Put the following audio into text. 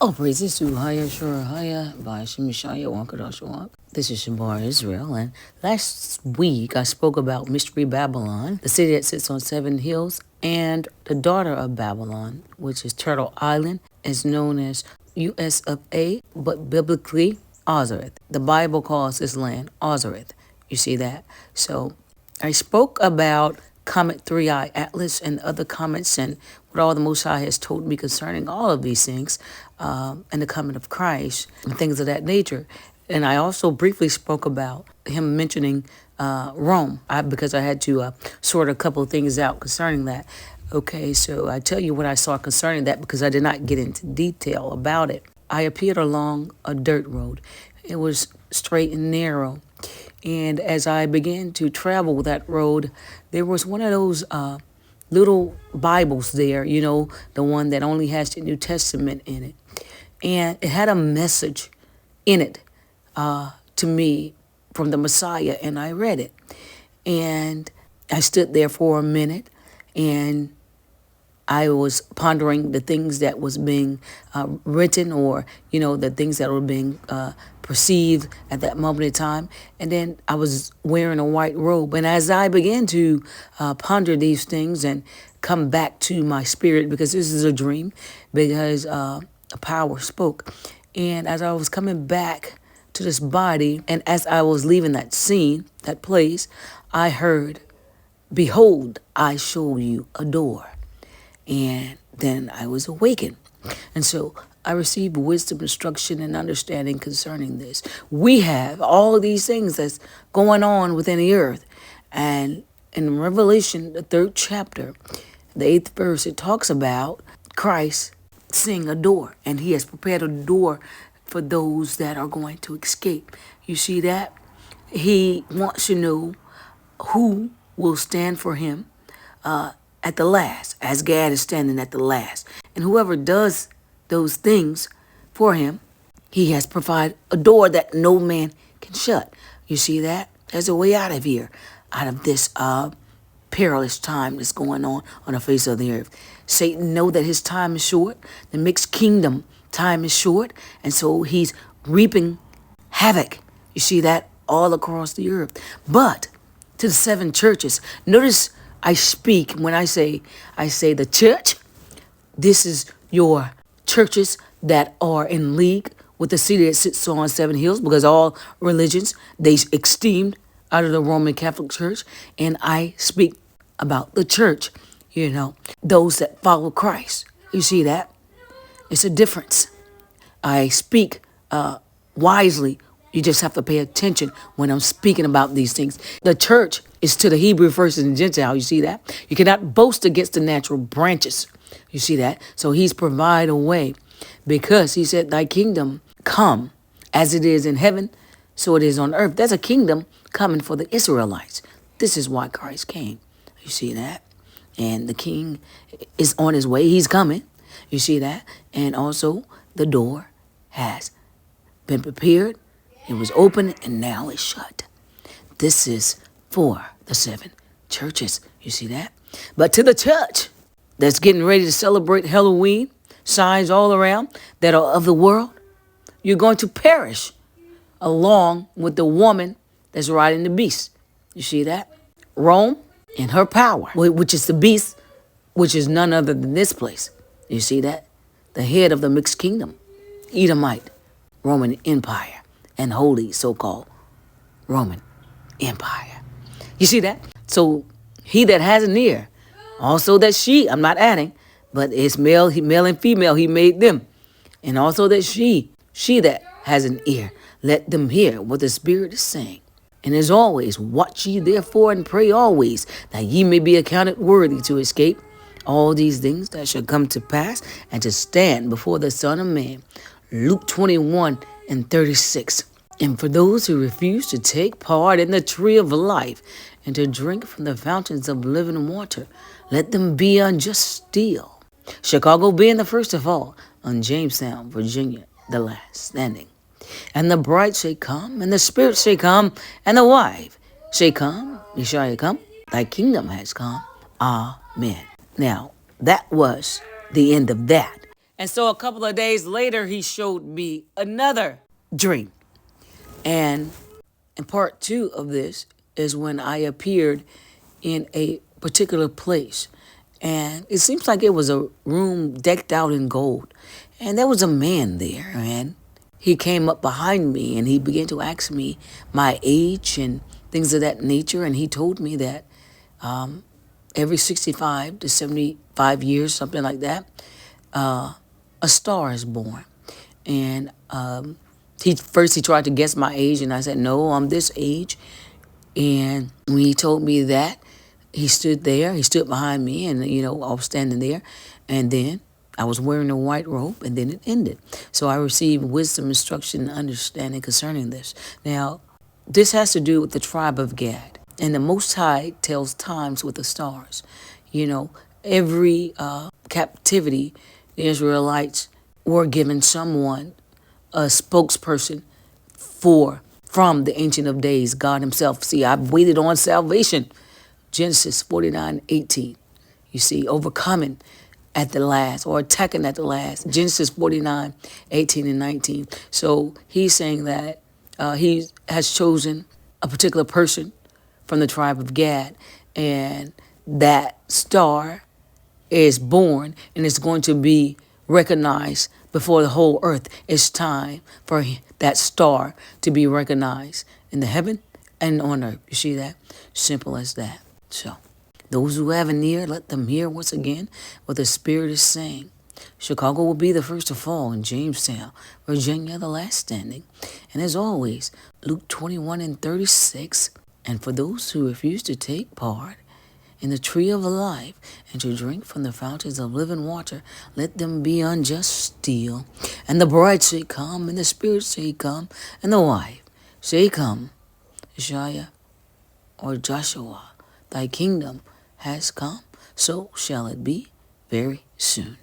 Oh, praises to Haya Shura Haya by Shemishaya Wankadashawak. This is Shabar Israel, and last week I spoke about Mystery Babylon, the city that sits on 7 hills, and the daughter of Babylon, which is Turtle Island, is known as US of A, but biblically Ozareth. The Bible calls this land Ozareth. You see that? So I spoke about Comet 3i Atlas and other comets and what all the Most High has told me concerning all of these things and the coming of Christ and things of that nature. And I also briefly spoke about him mentioning Rome because I had to sort a couple of things out concerning that. Okay, so I tell you what I saw concerning that because I did not get into detail about it. I appeared along a dirt road. It was straight and narrow. And as I began to travel that road, there was one of those little Bibles there, you know, the one that only has the New Testament in it. And it had a message in it to me from the Messiah, and I read it. And I stood there for a minute, and I was pondering the things that was being written, or, you know, the things that were being perceived at that moment in time. And then I was wearing a white robe. And as I began to ponder these things and come back to my spirit, because this is a dream, because a power spoke. And as I was coming back to this body, and as I was leaving that scene, that place, I heard, "Behold, I show you a door." And then I was awakened. And so I received wisdom, instruction, and understanding concerning this. We have all of these things that's going on within the earth. And in Revelation, the 3rd chapter, the 8th verse, it talks about Christ seeing a door. And he has prepared a door for those that are going to escape. You see that? He wants to know who will stand for him at the last, as GAD is standing at the last. And whoever does those things for him, he has provided a door that no man can shut. You see that? There's a way out of here, out of this perilous time that's going on the face of the earth. Satan know that his time is short. The mixed kingdom time is short. And so he's reaping havoc. You see that all across the earth. But to the 7 churches, notice I speak when I say the church. This is your churches that are in league with the city that sits on 7 hills, because all religions, they esteemed out of the Roman Catholic Church. And I speak about the church, you know, those that follow Christ. You see that? It's a difference. I speak wisely. You just have to pay attention when I'm speaking about these things. The church is to the Hebrew first and the Gentile. You see that? You cannot boast against the natural branches. You see that? So he's provided a way, because he said, "Thy kingdom come as it is in heaven, so it is on earth." There's a kingdom coming for the Israelites. This is why Christ came. You see that? And the king is on his way. He's coming. You see that? And also the door has been prepared. It was open and now it's shut. This is for the 7 churches. You see that? But to the church that's getting ready to celebrate Halloween, signs all around that are of the world, you're going to perish along with the woman that's riding the beast. You see that? Rome and her power, which is the beast, which is none other than this place. You see that? The head of the mixed kingdom, Edomite, Roman Empire, and holy so-called Roman Empire. You see that? So he that has an ear, also that she, I'm not adding, but it's male and female, he made them. And also that she that has an ear, let them hear what the Spirit is saying. And as always, watch ye therefore and pray always, that ye may be accounted worthy to escape all these things that shall come to pass, and to stand before the Son of Man. Luke 21:36. And for those who refuse to take part in the tree of life and to drink from the fountains of living water, let them be unjust steel. Chicago being the first of all, on Jamestown, Virginia, the last standing. And the bride shall come, and the Spirit shall come, and the wife shall come. Yeshua come, thy kingdom has come. Amen. Now, that was the end of that. And so a couple of days later, he showed me another dream. And part two of this is when I appeared in a particular place. And it seems like it was a room decked out in gold. And there was a man there, and he came up behind me and he began to ask me my age and things of that nature. And he told me that every 65 to 75 years, something like that, a star is born. And he tried to guess my age, and I said, no, I'm this age. And when he told me that, he stood behind me, and I was standing there, and then I was wearing a white robe, and then it ended. So I received wisdom, instruction, and understanding concerning this. Now, this has to do with the tribe of Gad. And the Most High tells times with the stars. Every captivity, the Israelites were given someone, a spokesperson from the Ancient of Days, God himself. See, I've waited on salvation. Genesis 49:18. You see, overcoming at the last, or attacking at the last. Genesis 49:18 and 19. So he's saying that he has chosen a particular person from the tribe of Gad, and that star is born, and it's going to be recognized before the whole earth. It's time for that star to be recognized in the heaven and on earth. You see that? Simple as that. So, those who have an ear, let them hear once again what the Spirit is saying. Chicago will be the first to fall, and Jamestown, Virginia, the last standing. And as always, Luke 21:36. And for those who refuse to take part in the tree of life and to drink from the fountains of living water, let them be unjust still. And the bride say, come, and the Spirit say, come, and the wife say, come. Isaiah or Joshua, thy kingdom has come, so shall it be very soon.